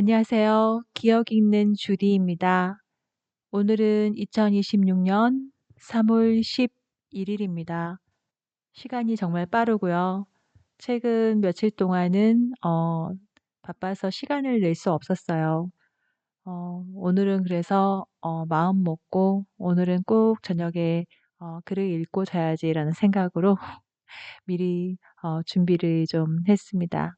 안녕하세요. 기억 읽는 주디입니다. 오늘은 2026년 3월 11일입니다. 시간이 정말 빠르고요. 최근 며칠 동안은 바빠서 시간을 낼 수 없었어요. 오늘은 그래서 마음 먹고 오늘은 꼭 저녁에 글을 읽고 자야지라는 생각으로 미리 준비를 좀 했습니다.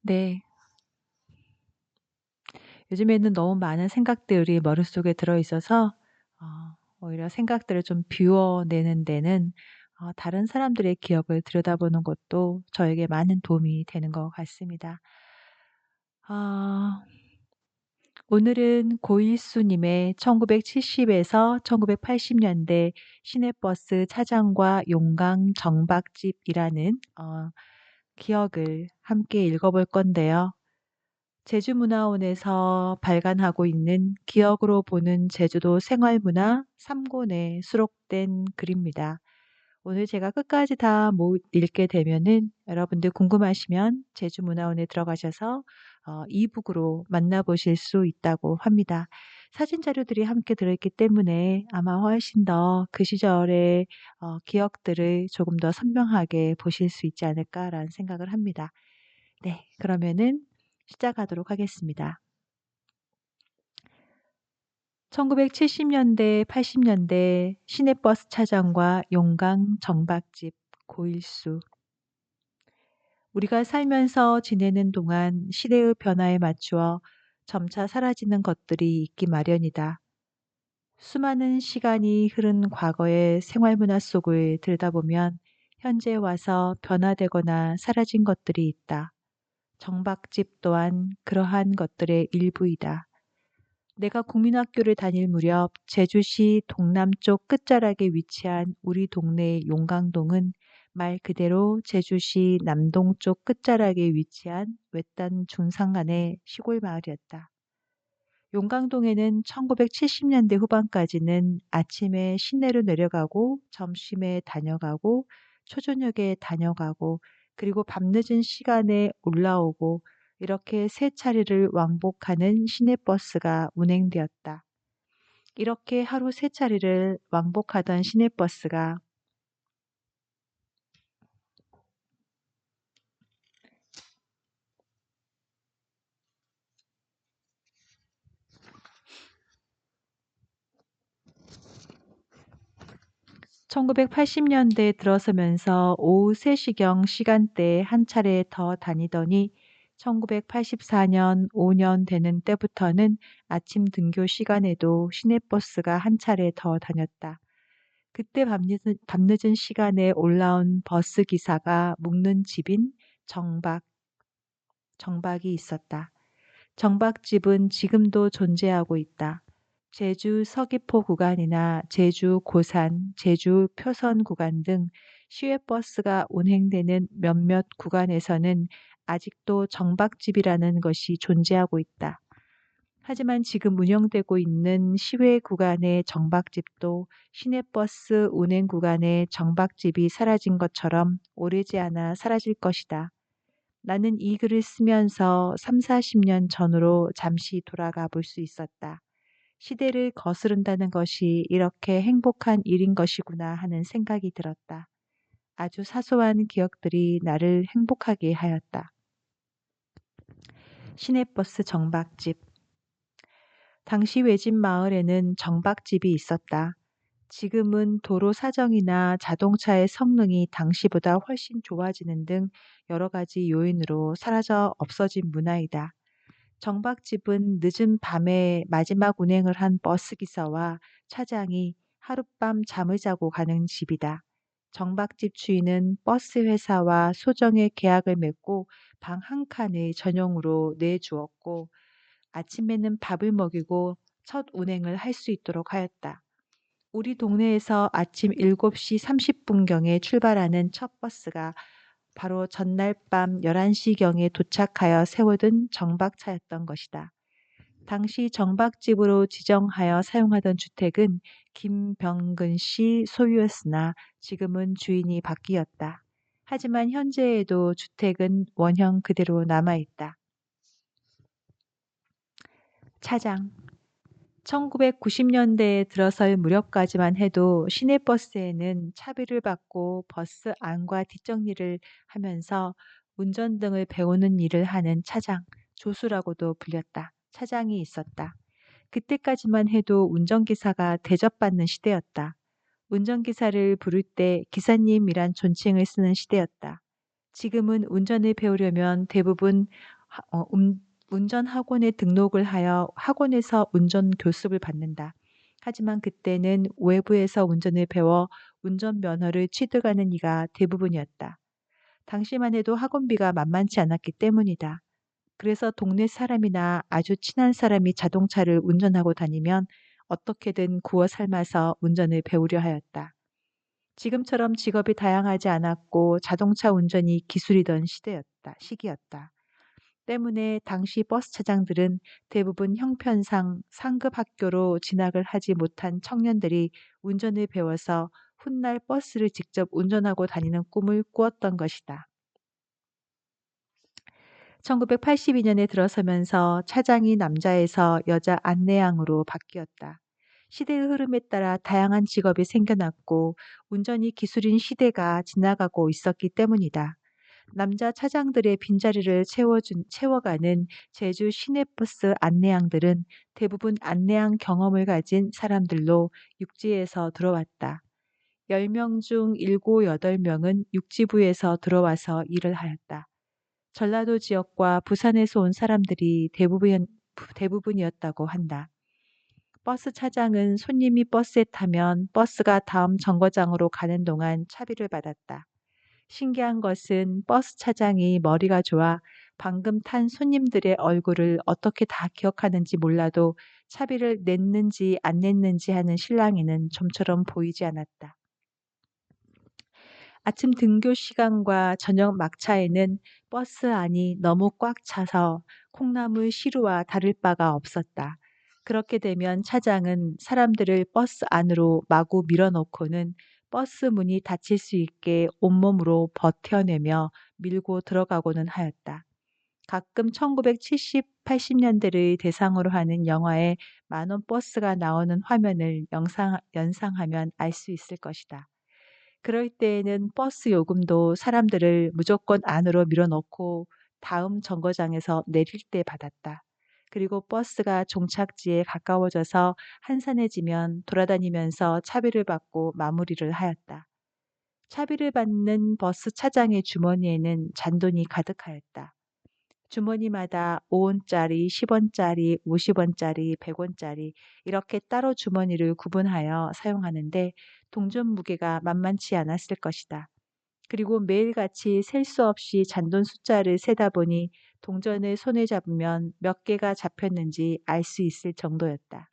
네. 요즘에는 너무 많은 생각들이 머릿속에 들어 있어서 오히려 생각들을 좀 비워내는 데는 다른 사람들의 기억을 들여다보는 것도 저에게 많은 도움이 되는 것 같습니다. 아, 오늘은 고일수 님의 1970에서 1980년대 시내버스 차장과 용강 정박집이라는 기억을 함께 읽어볼 건데요. 제주문화원에서 발간하고 있는 기억으로 보는 제주도 생활문화 3권에 수록된 글입니다. 오늘 제가 끝까지 다 못 읽게 되면은 여러분들 궁금하시면 제주문화원에 들어가셔서 이북으로 만나보실 수 있다고 합니다. 사진 자료들이 함께 들어있기 때문에 아마 훨씬 더 그 시절의 기억들을 조금 더 선명하게 보실 수 있지 않을까라는 생각을 합니다. 네, 그러면은 시작하도록 하겠습니다. 1970년대, 80년대 시내버스 차장과 용강 정박집 고일수. 우리가 살면서 지내는 동안 시대의 변화에 맞추어 점차 사라지는 것들이 있기 마련이다. 수많은 시간이 흐른 과거의 생활문화 속을 들여다보면 현재 와서 변화되거나 사라진 것들이 있다. 정박집 또한 그러한 것들의 일부이다. 내가 국민학교를 다닐 무렵 제주시 동남쪽 끝자락에 위치한 우리 동네의 용강동은 말 그대로 제주시 남동쪽 끝자락에 위치한 외딴 중산간의 시골 마을이었다. 용강동에는 1970년대 후반까지는 아침에 시내로 내려가고 점심에 다녀가고 초저녁에 다녀가고 그리고 밤늦은 시간에 올라오고 이렇게 세 차례를 왕복하는 시내버스가 운행되었다. 이렇게 하루 세 차례를 왕복하던 시내버스가 1980년대에 들어서면서 오후 3시경 시간대에 한 차례 더 다니더니 1984년 5년 되는 때부터는 아침 등교 시간에도 시내버스가 한 차례 더 다녔다. 그때 밤늦은 시간에 올라온 버스 기사가 묵는 집인 정박이 있었다. 정박집은 지금도 존재하고 있다. 제주 서귀포 구간이나 제주 고산, 제주 표선 구간 등 시외버스가 운행되는 몇몇 구간에서는 아직도 정박집이라는 것이 존재하고 있다. 하지만 지금 운영되고 있는 시외 구간의 정박집도 시내버스 운행 구간의 정박집이 사라진 것처럼 오래지 않아 사라질 것이다. 나는 이 글을 쓰면서 3, 40년 전으로 잠시 돌아가 볼 수 있었다. 시대를 거스른다는 것이 이렇게 행복한 일인 것이구나 하는 생각이 들었다. 아주 사소한 기억들이 나를 행복하게 하였다. 시내버스 정박집. 당시 외진 마을에는 정박집이 있었다. 지금은 도로 사정이나 자동차의 성능이 당시보다 훨씬 좋아지는 등 여러 가지 요인으로 사라져 없어진 문화이다. 정박집은 늦은 밤에 마지막 운행을 한 버스기사와 차장이 하룻밤 잠을 자고 가는 집이다. 정박집 주인은 버스 회사와 소정의 계약을 맺고 방 한 칸을 전용으로 내주었고 아침에는 밥을 먹이고 첫 운행을 할 수 있도록 하였다. 우리 동네에서 아침 7시 30분경에 출발하는 첫 버스가 바로 전날 밤 11시경에 도착하여 세워둔 정박차였던 것이다. 당시 정박집으로 지정하여 사용하던 주택은 김병근 씨 소유였으나 지금은 주인이 바뀌었다. 하지만 현재에도 주택은 원형 그대로 남아있다. 차장. 1990년대에 들어설 무렵까지만 해도 시내버스에는 차비를 받고 버스 안과 뒷정리를 하면서 운전 등을 배우는 일을 하는 차장, 조수라고도 불렸다. 차장이 있었다. 그때까지만 해도 운전기사가 대접받는 시대였다. 운전기사를 부를 때 기사님이란 존칭을 쓰는 시대였다. 지금은 운전을 배우려면 대부분 하- 어, 음- 운전학원에 등록을 하여 학원에서 운전 교습을 받는다. 하지만 그때는 외부에서 운전을 배워 운전면허를 취득하는 이가 대부분이었다. 당시만 해도 학원비가 만만치 않았기 때문이다. 그래서 동네 사람이나 아주 친한 사람이 자동차를 운전하고 다니면 어떻게든 구워 삶아서 운전을 배우려 하였다. 지금처럼 직업이 다양하지 않았고 자동차 운전이 기술이던 시기였다. 때문에 당시 버스 차장들은 대부분 형편상 상급 학교로 진학을 하지 못한 청년들이 운전을 배워서 훗날 버스를 직접 운전하고 다니는 꿈을 꾸었던 것이다. 1982년에 들어서면서 차장이 남자에서 여자 안내양으로 바뀌었다. 시대의 흐름에 따라 다양한 직업이 생겨났고 운전이 기술인 시대가 지나가고 있었기 때문이다. 남자 차장들의 빈자리를 채워가는 제주 시내버스 안내양들은 대부분 안내양 경험을 가진 사람들로 육지에서 들어왔다. 10명 중 7, 8명은 육지부에서 들어와서 일을 하였다. 전라도 지역과 부산에서 온 사람들이 대부분이었다고 한다. 버스 차장은 손님이 버스에 타면 버스가 다음 정거장으로 가는 동안 차비를 받았다. 신기한 것은 버스 차장이 머리가 좋아 방금 탄 손님들의 얼굴을 어떻게 다 기억하는지 몰라도 차비를 냈는지 안 냈는지 하는 신랑이는 좀처럼 보이지 않았다. 아침 등교 시간과 저녁 막차에는 버스 안이 너무 꽉 차서 콩나물 시루와 다를 바가 없었다. 그렇게 되면 차장은 사람들을 버스 안으로 마구 밀어넣고는 버스 문이 닫힐 수 있게 온몸으로 버텨내며 밀고 들어가고는 하였다. 가끔 1970, 80년대를 대상으로 하는 영화에 만원 버스가 나오는 화면을 연상하면 알 수 있을 것이다. 그럴 때에는 버스 요금도 사람들을 무조건 안으로 밀어넣고 다음 정거장에서 내릴 때 받았다. 그리고 버스가 종착지에 가까워져서 한산해지면 돌아다니면서 차비를 받고 마무리를 하였다. 차비를 받는 버스 차장의 주머니에는 잔돈이 가득하였다. 주머니마다 5원짜리, 10원짜리, 50원짜리, 100원짜리 이렇게 따로 주머니를 구분하여 사용하는데 동전 무게가 만만치 않았을 것이다. 그리고 매일같이 셀 수 없이 잔돈 숫자를 세다 보니 동전을 손에 잡으면 몇 개가 잡혔는지 알 수 있을 정도였다.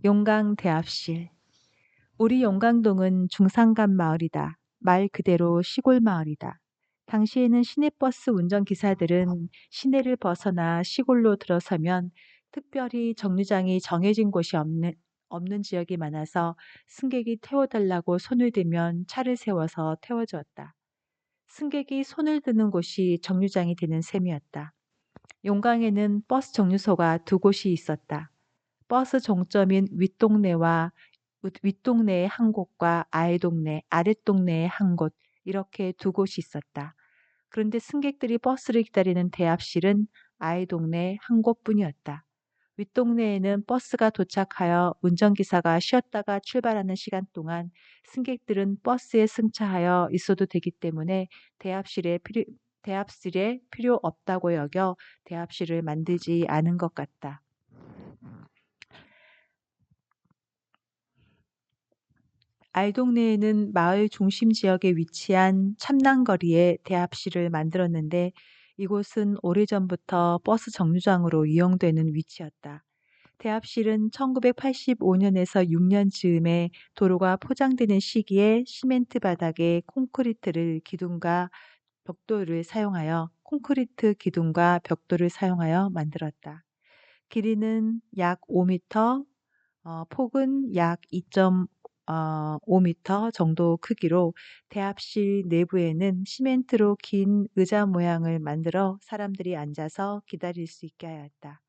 용강 대합실. 우리 용강동은 중산간 마을이다. 말 그대로 시골 마을이다. 당시에는 시내버스 운전기사들은 시내를 벗어나 시골로 들어서면 특별히 정류장이 정해진 곳이 없는 지역이 많아서 승객이 태워달라고 손을 들면 차를 세워서 태워주었다. 승객이 손을 드는 곳이 정류장이 되는 셈이었다. 용강에는 버스 정류소가 두 곳이 있었다. 버스 종점인 윗동네의 한 곳과 아랫동네의 한 곳, 이렇게 두 곳이 있었다. 그런데 승객들이 버스를 기다리는 대합실은 아이동네 한 곳뿐이었다. 윗동네에는 버스가 도착하여 운전기사가 쉬었다가 출발하는 시간 동안 승객들은 버스에 승차하여 있어도 되기 때문에 대합실에 필요 없다고 여겨 대합실을 만들지 않은 것 같다. 알동네에는 마을 중심 지역에 위치한 참난거리에 대합실을 만들었는데 이곳은 오래전부터 버스 정류장으로 이용되는 위치였다. 대합실은 1985년에서 6년 즈음에 도로가 포장되는 시기에 시멘트 바닥에 콘크리트 기둥과 벽돌을 사용하여 만들었다. 길이는 약 5m, 폭은 약 5m 정도 크기로 대합실 내부에는 시멘트로 긴 의자 모양을 만들어 사람들이 앉아서 기다릴 수 있게 하였다.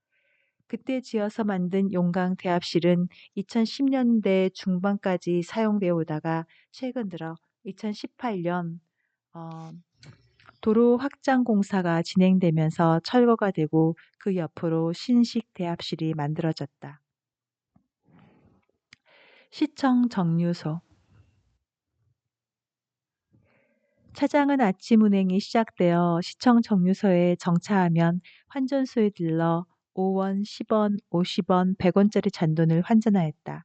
그때 지어서 만든 용강 대합실은 2010년대 중반까지 사용되어 오다가 최근 들어 2018년 도로 확장 공사가 진행되면서 철거가 되고 그 옆으로 신식 대합실이 만들어졌다. 시청 정류소. 차장은 아침 운행이 시작되어 시청 정류소에 정차하면 환전소에 들러 5원, 10원, 50원, 100원짜리 잔돈을 환전하였다.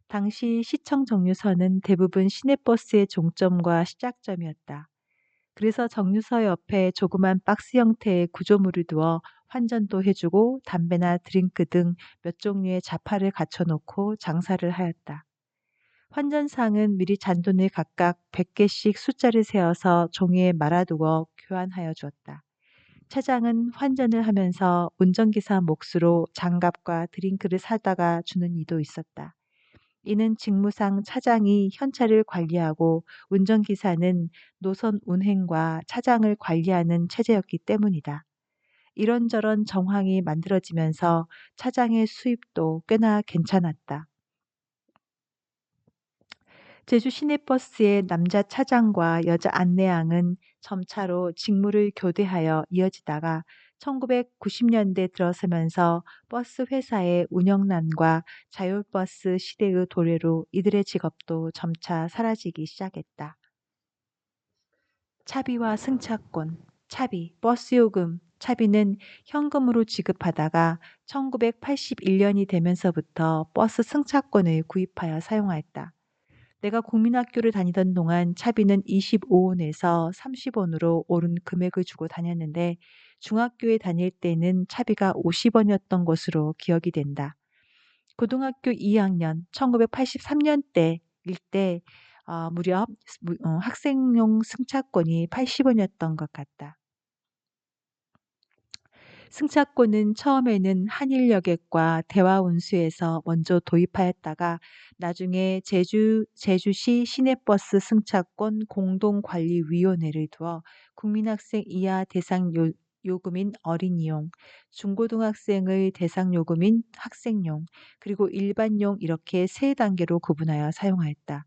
당시 시청 정류소는 대부분 시내버스의 종점과 시작점이었다. 그래서 정류소 옆에 조그만 박스 형태의 구조물을 두어 환전도 해주고 담배나 드링크 등 몇 종류의 자파를 갖춰놓고 장사를 하였다. 환전상은 미리 잔돈을 각각 100개씩 숫자를 세어서 종이에 말아두어 교환하여 주었다. 차장은 환전을 하면서 운전기사 몫으로 장갑과 드링크를 사다가 주는 이도 있었다. 이는 직무상 차장이 현차를 관리하고 운전기사는 노선 운행과 차장을 관리하는 체제였기 때문이다. 이런저런 정황이 만들어지면서 차장의 수입도 꽤나 괜찮았다. 제주 시내버스의 남자 차장과 여자 안내양은 점차로 직무를 교대하여 이어지다가 1990년대 들어서면서 버스 회사의 운영난과 자율버스 시대의 도래로 이들의 직업도 점차 사라지기 시작했다. 차비와 승차권, 차비, 버스 요금, 차비는 현금으로 지급하다가 1981년이 되면서부터 버스 승차권을 구입하여 사용하였다. 내가 국민학교를 다니던 동안 차비는 25원에서 30원으로 오른 금액을 주고 다녔는데 중학교에 다닐 때는 차비가 50원이었던 것으로 기억이 된다. 고등학교 2학년 1983년대일 때 무려 학생용 승차권이 80원이었던 것 같다. 승차권은 처음에는 한일여객과 대화운수에서 먼저 도입하였다가 나중에 제주시 시내버스 승차권 공동관리위원회를 두어 국민학생 이하 대상 요금인 어린이용, 중고등학생의 대상 요금인 학생용, 그리고 일반용 이렇게 세 단계로 구분하여 사용하였다.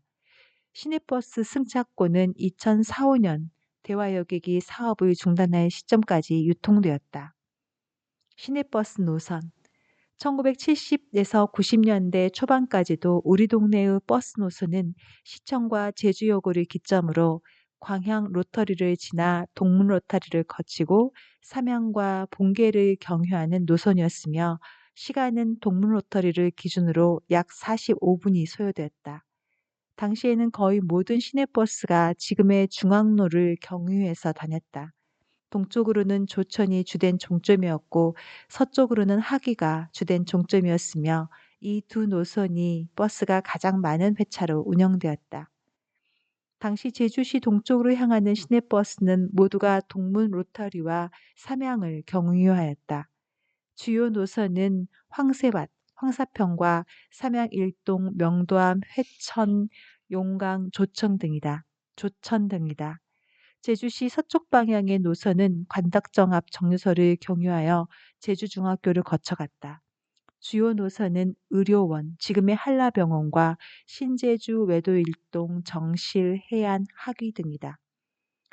시내버스 승차권은 2004-5년 대화여객이 사업을 중단할 시점까지 유통되었다. 시내버스 노선 1970에서 90년대 초반까지도 우리 동네의 버스 노선은 시청과 제주여고를 기점으로 광양 로터리를 지나 동문 로터리를 거치고 삼양과 봉계를 경유하는 노선이었으며 시간은 동문 로터리를 기준으로 약 45분이 소요되었다. 당시에는 거의 모든 시내버스가 지금의 중앙로를 경유해서 다녔다. 동쪽으로는 조천이 주된 종점이었고 서쪽으로는 하기가 주된 종점이었으며 이 두 노선이 버스가 가장 많은 회차로 운영되었다. 당시 제주시 동쪽으로 향하는 시내버스는 모두가 동문 로터리와 삼양을 경유하였다. 주요 노선은 황새밭, 황사평과 삼양 일동, 명도암, 회천, 용강, 조천 등이다. 제주시 서쪽 방향의 노선은 관덕정 앞 정류소를 경유하여 제주중학교를 거쳐갔다. 주요 노선은 의료원, 지금의 한라병원과 신제주 외도일동, 정실, 해안, 하귀 등이다.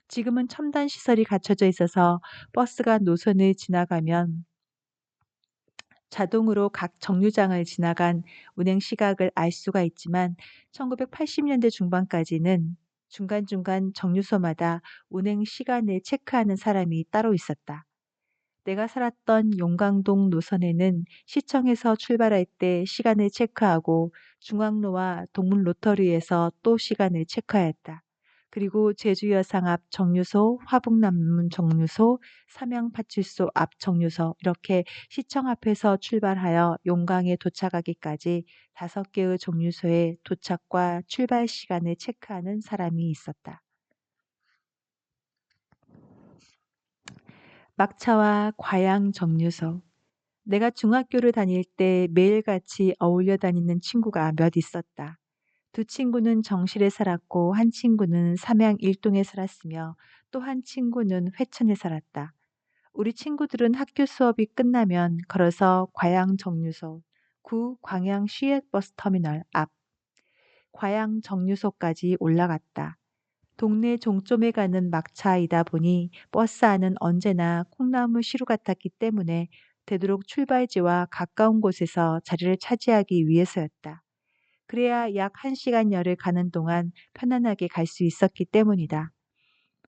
지금은 첨단 시설이 갖춰져 있어서 버스가 노선을 지나가면 자동으로 각 정류장을 지나간 운행 시각을 알 수가 있지만 1980년대 중반까지는 중간중간 정류소마다 운행 시간을 체크하는 사람이 따로 있었다. 내가 살았던 용강동 노선에는 시청에서 출발할 때 시간을 체크하고 중앙로와 동문 로터리에서 또 시간을 체크하였다. 그리고 제주여상 앞 정류소, 화북남문 정류소, 삼양파출소 앞 정류소 이렇게 시청 앞에서 출발하여 용강에 도착하기까지 5개의 정류소에 도착과 출발 시간을 체크하는 사람이 있었다. 막차와 과양 정류소. 내가 중학교를 다닐 때 매일같이 어울려 다니는 친구가 몇 있었다. 두 친구는 정실에 살았고 한 친구는 삼양 일동에 살았으며 또 한 친구는 회천에 살았다. 우리 친구들은 학교 수업이 끝나면 걸어서 과양 정류소, 구 광양 시외버스 터미널 앞 과양 정류소까지 올라갔다. 동네 종점에 가는 막차이다 보니 버스 안은 언제나 콩나물 시루 같았기 때문에 되도록 출발지와 가까운 곳에서 자리를 차지하기 위해서였다. 그래야 약 1시간여를 가는 동안 편안하게 갈 수 있었기 때문이다.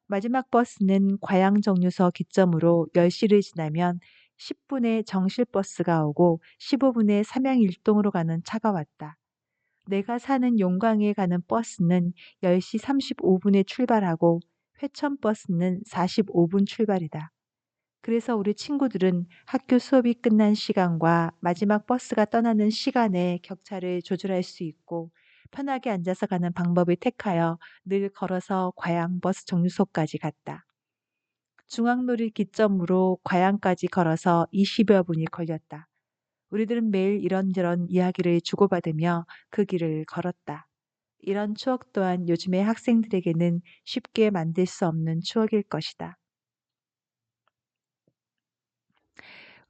마지막 버스는 과양 정류소 기점으로 10시를 지나면 10분에 정실버스가 오고 15분에 삼양일동으로 가는 차가 왔다. 내가 사는 용광에 가는 버스는 10시 35분에 출발하고 회천버스는 45분 출발이다. 그래서 우리 친구들은 학교 수업이 끝난 시간과 마지막 버스가 떠나는 시간에 격차를 조절할 수 있고 편하게 앉아서 가는 방법을 택하여 늘 걸어서 과양 버스 정류소까지 갔다. 중앙로를 기점으로 과양까지 걸어서 20여 분이 걸렸다. 우리들은 매일 이런저런 이야기를 주고받으며 그 길을 걸었다. 이런 추억 또한 요즘의 학생들에게는 쉽게 만들 수 없는 추억일 것이다.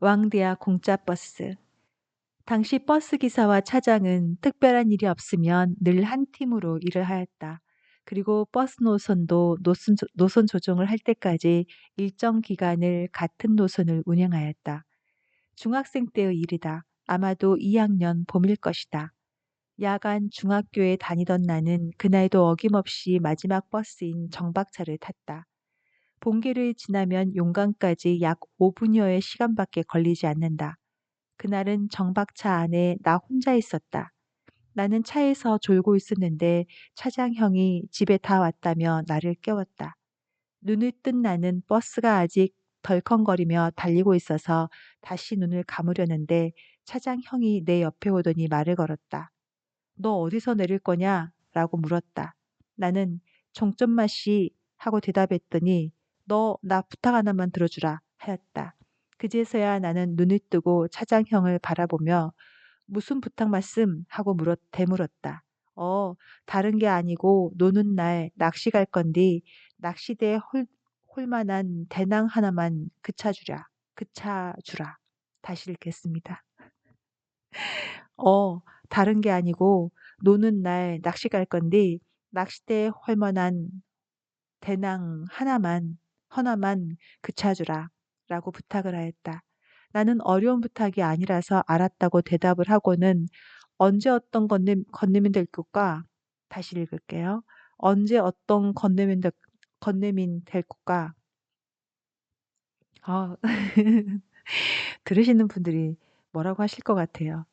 왕대야 공짜버스. 당시 버스 기사와 차장은 특별한 일이 없으면 늘 한 팀으로 일을 하였다. 그리고 버스 노선도 노선 조정을 할 때까지 일정 기간을 같은 노선을 운행하였다. 중학생 때의 일이다. 아마도 2학년 봄일 것이다. 야간 중학교에 다니던 나는 그날도 어김없이 마지막 버스인 정박차를 탔다. 본계를 지나면 용강까지 약 5분여의 시간밖에 걸리지 않는다. 그날은 정박차 안에 나 혼자 있었다. 나는 차에서 졸고 있었는데 차장형이 집에 다 왔다며 나를 깨웠다. 눈을 뜬 나는 버스가 아직 덜컹거리며 달리고 있어서 다시 눈을 감으려는데 차장형이 내 옆에 오더니 말을 걸었다. 너 어디서 내릴 거냐? 라고 물었다. 나는 종점맛이 하고 대답했더니 너 나 부탁 하나만 들어주라 하였다. 그제서야 나는 눈을 뜨고 차장형을 바라보며 무슨 부탁 말씀? 하고 되물었다. 다른 게 아니고 노는 날 낚시 갈 건디 낚시대에 홀만한 대낭 하나만 그차 주라. 다시 읽겠습니다. 다른 게 아니고 노는 날 낚시 갈 건디 낚싯대에 헐만한 대낭 하나만 그쳐주라 라고 부탁을 하였다. 나는 어려운 부탁이 아니라서 알았다고 대답을 하고는 언제 어떤 건네면 될 것까? 다시 읽을게요. 언제 어떤 건네면 될 것까? 아, 들으시는 분들이 뭐라고 하실 것 같아요.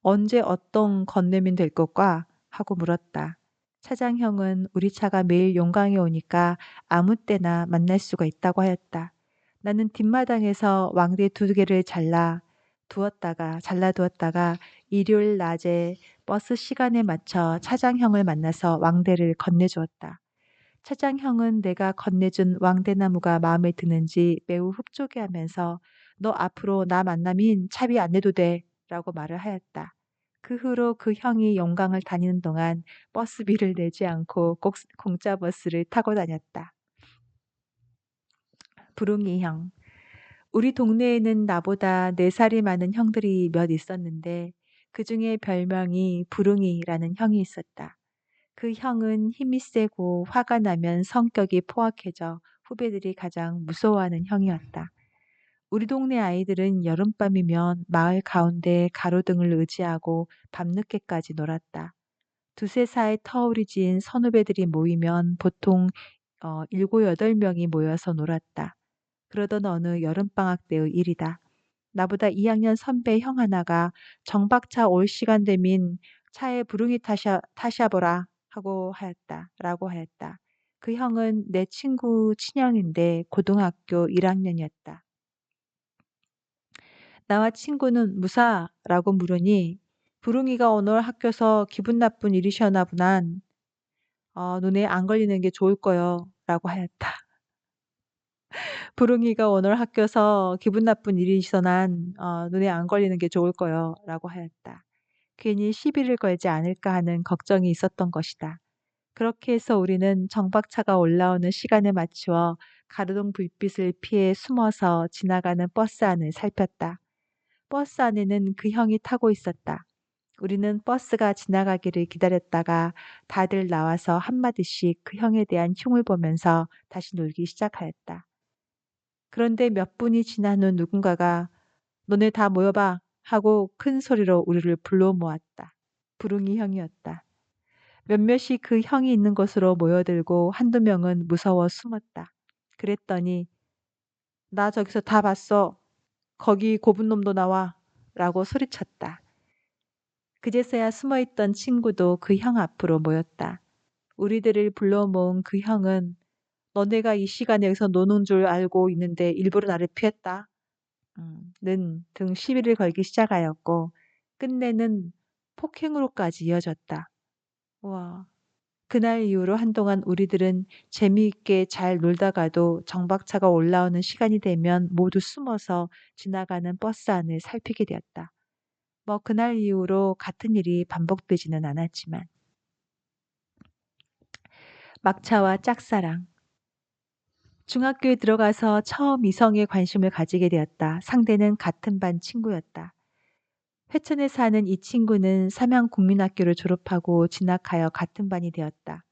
언제 어떤 건네면 될 것까? 하고 물었다. 차장형은 우리 차가 매일 용강에 오니까 아무 때나 만날 수가 있다고 하였다. 나는 뒷마당에서 왕대 2개를 잘라 두었다가 일요일 낮에 버스 시간에 맞춰 차장형을 만나서 왕대를 건네주었다. 차장형은 내가 건네준 왕대나무가 마음에 드는지 매우 흡족해하면서 너 앞으로 나 만나면 차비 안 내도 돼 라고 말을 하였다. 그 후로 그 형이 용강을 다니는 동안 버스비를 내지 않고 꼭 공짜 버스를 타고 다녔다. 부릉이 형. 우리 동네에는 나보다 4살이 많은 형들이 몇 있었는데 그 중에 별명이 부릉이라는 형이 있었다. 그 형은 힘이 세고 화가 나면 성격이 포악해져 후배들이 가장 무서워하는 형이었다. 우리 동네 아이들은 여름밤이면 마을 가운데 가로등을 의지하고 밤늦게까지 놀았다. 2~3살 터울이 진 선후배들이 모이면 보통 7~8명이 모여서 놀았다. 그러던 어느 여름방학 때의 일이다. 나보다 2학년 선배 형 하나가 정박차 올 시간 되면 차에 부릉이 타샤보라 라고 하였다. 그 형은 내 친구 친형인데 고등학교 1학년이었다. 나와 친구는 무사라고 물으니 부릉이가 오늘 학교서 기분 나쁜 일이셔나 보난 눈에 안 걸리는 게 좋을 거요 라고 하였다. 부릉이가 오늘 학교서 기분 나쁜 일이 있어난 눈에 안 걸리는 게 좋을 거요 라고 하였다. 괜히 시비를 걸지 않을까 하는 걱정이 있었던 것이다. 그렇게 해서 우리는 정박차가 올라오는 시간에 맞추어 가로등 불빛을 피해 숨어서 지나가는 버스 안을 살폈다. 버스 안에는 그 형이 타고 있었다. 우리는 버스가 지나가기를 기다렸다가 다들 나와서 한마디씩 그 형에 대한 흉을 보면서 다시 놀기 시작하였다. 그런데 몇 분이 지난 후 누군가가 너네 다 모여봐 하고 큰 소리로 우리를 불러 모았다. 부릉이 형이었다. 몇몇이 그 형이 있는 곳으로 모여들고 한두 명은 무서워 숨었다. 그랬더니 나 저기서 다 봤어. 거기 고분 놈도 나와. 라고 소리쳤다. 그제서야 숨어있던 친구도 그 형 앞으로 모였다. 우리들을 불러 모은 그 형은 너네가 이 시간에 여기서 노는 줄 알고 있는데 일부러 나를 피했다. 는 등 시비를 걸기 시작하였고 끝내는 폭행으로까지 이어졌다. 와. 그날 이후로 한동안 우리들은 재미있게 잘 놀다가도 정박차가 올라오는 시간이 되면 모두 숨어서 지나가는 버스 안을 살피게 되었다. 뭐 그날 이후로 같은 일이 반복되지는 않았지만 막차와 짝사랑. 중학교에 들어가서 처음 이성에 관심을 가지게 되었다. 상대는 같은 반 친구였다. 회천에 사는 이 친구는 삼양국민학교를 졸업하고 진학하여 같은 반이 되었다.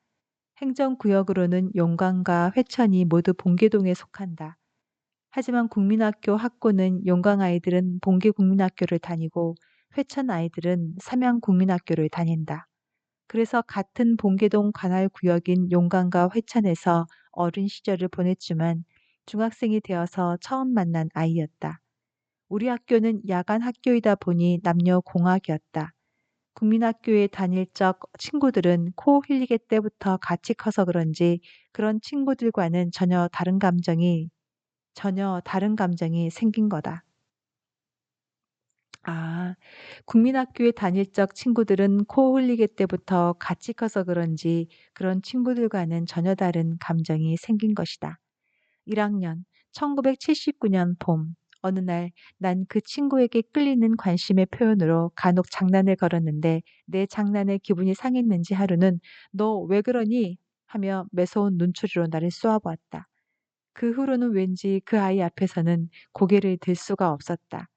행정구역으로는 용강과 회천이 모두 봉계동에 속한다. 하지만 국민학교 학고는 용강 아이들은 봉계국민학교를 다니고 회천 아이들은 삼양국민학교를 다닌다. 그래서 같은 봉계동 관할구역인 용강과 회천에서 어린 시절을 보냈지만 중학생이 되어서 처음 만난 아이였다. 우리 학교는 야간 학교이다 보니 남녀 공학이었다. 국민학교에 다닐 적 친구들은 코 흘리게 때부터 같이 커서 그런지 그런 친구들과는 전혀 다른 감정이 생긴 거다. 아, 국민학교에 다닐 적 친구들은 코 흘리게 때부터 같이 커서 그런지 그런 친구들과는 전혀 다른 감정이 생긴 것이다. 1학년 1979년 봄 어느 날 난 그 친구에게 끌리는 관심의 표현으로 간혹 장난을 걸었는데 내 장난에 기분이 상했는지 하루는 너 왜 그러니? 하며 매서운 눈초리로 나를 쏘아보았다. 그 후로는 왠지 그 아이 앞에서는 고개를 들 수가 없었다.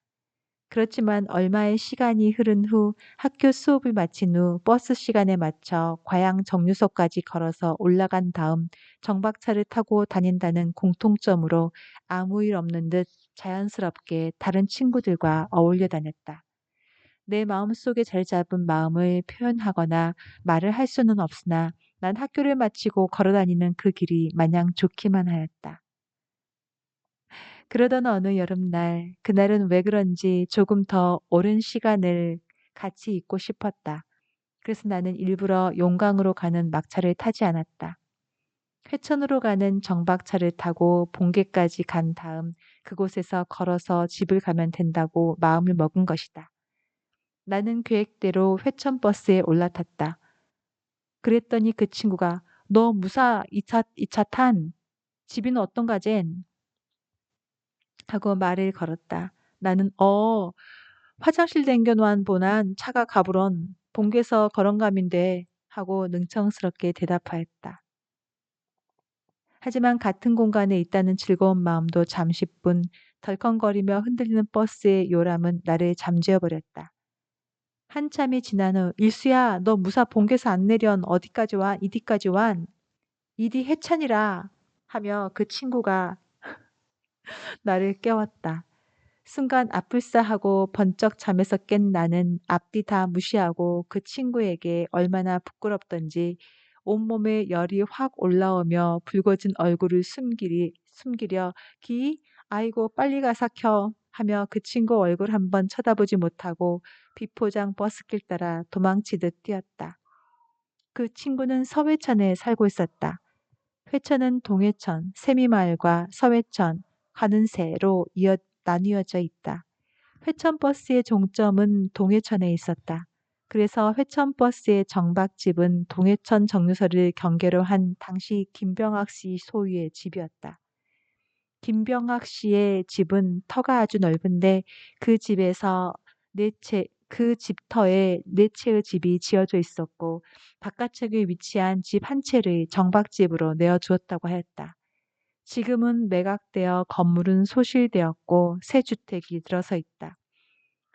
그렇지만 얼마의 시간이 흐른 후 학교 수업을 마친 후 버스 시간에 맞춰 과양 정류소까지 걸어서 올라간 다음 정박차를 타고 다닌다는 공통점으로 아무 일 없는 듯 자연스럽게 다른 친구들과 어울려 다녔다. 내 마음속에 자리 잡은 마음을 표현하거나 말을 할 수는 없으나 난 학교를 마치고 걸어 다니는 그 길이 마냥 좋기만 하였다. 그러던 어느 여름날, 그날은 왜 그런지 조금 더 오랜 시간을 같이 있고 싶었다. 그래서 나는 일부러 용강으로 가는 막차를 타지 않았다. 회천으로 가는 정박차를 타고 봉계까지 간 다음 그곳에서 걸어서 집을 가면 된다고 마음을 먹은 것이다. 나는 계획대로 회천 버스에 올라탔다. 그랬더니 그 친구가 너 무사 이 차 탄? 집이는 어떤가젠? 하고 말을 걸었다. 나는 화장실 댕겨놓은 보난 차가 가부런 본게서 걸은감인데 하고 능청스럽게 대답하였다. 하지만 같은 공간에 있다는 즐거운 마음도 잠시뿐 덜컹거리며 흔들리는 버스의 요람은 나를 잠재워 버렸다. 한참이 지난 후 일수야 너 무사 본게서 안 내련 어디까지 와? 이디까지 완? 이디 해찬이라 하며 그 친구가 나를 깨웠다. 순간 아플싸하고 번쩍 잠에서 깬 나는 앞뒤 다 무시하고 그 친구에게 얼마나 부끄럽던지 온몸에 열이 확 올라오며 붉어진 얼굴을 숨기려 아이고 빨리 가사 켜 하며 그 친구 얼굴 한번 쳐다보지 못하고 비포장 버스길 따라 도망치듯 뛰었다. 그 친구는 서회천에 살고 있었다. 회천은 동해천, 세미마을과 서회천, 가는새로 나뉘어져 있다. 회천버스의 종점은 동해천에 있었다. 그래서 회천버스의 정박집은 동해천 정류소를 경계로 한 당시 김병학 씨 소유의 집이었다. 김병학 씨의 집은 터가 아주 넓은데 그 집에서 그 집터에 네 채의 집이 지어져 있었고 바깥쪽에 위치한 집 한 채를 정박집으로 내어 주었다고 하였다. 지금은 매각되어 건물은 소실되었고 새 주택이 들어서 있다.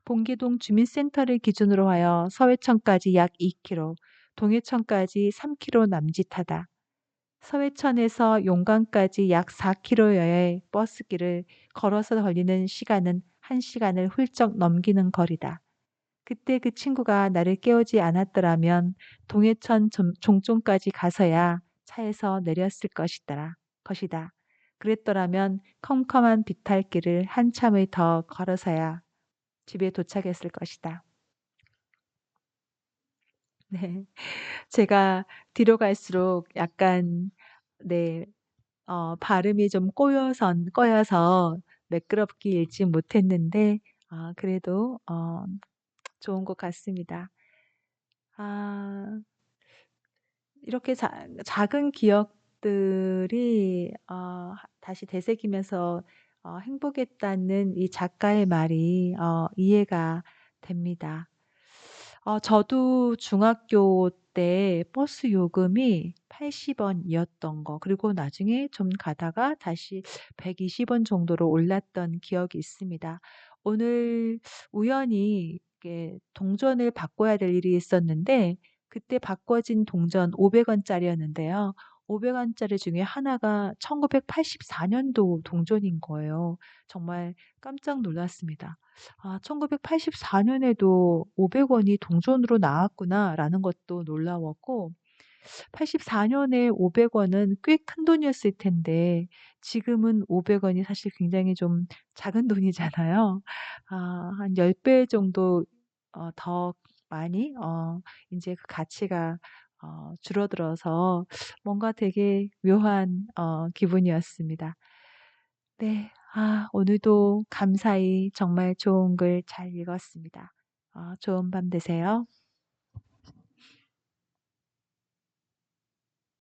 봉기동 주민센터를 기준으로 하여 서회천까지 약 2km, 동해천까지 3km 남짓하다. 서해천에서 용강까지 약 4km여의 버스길을 걸어서 걸리는 시간은 1시간을 훌쩍 넘기는 거리다. 그때 그 친구가 나를 깨우지 않았더라면 동해천 종점까지 가서야 차에서 내렸을 것이다. 그랬더라면 컴컴한 비탈길을 한참을 더 걸어서야 집에 도착했을 것이다. 네. 제가 뒤로 갈수록 약간 네. 발음이 좀 꼬여서 매끄럽게 읽지 못했는데 그래도 좋은 것 같습니다. 아 이렇게 작은 기억들이 다시 되새기면서 행복했다는 이 작가의 말이 이해가 됩니다. 저도 중학교 때 버스 요금이 80원이었던 거 그리고 나중에 좀 가다가 다시 120원 정도로 올랐던 기억이 있습니다. 오늘 우연히 이게 동전을 바꿔야 될 일이 있었는데 그때 바꿔진 동전 500원짜리였는데요. 500원짜리 중에 하나가 1984년도 동전인 거예요. 정말 깜짝 놀랐습니다. 1984년에도 500원이 동전으로 나왔구나라는 것도 놀라웠고 84년에 500원은 꽤 큰 돈이었을 텐데 지금은 500원이 사실 굉장히 좀 작은 돈이잖아요. 한 10배 정도 더 많이 인제 그 가치가 줄어들어서 뭔가 되게 묘한 기분이었습니다. 네. 오늘도 감사히 정말 좋은 글 잘 읽었습니다. 좋은 밤 되세요.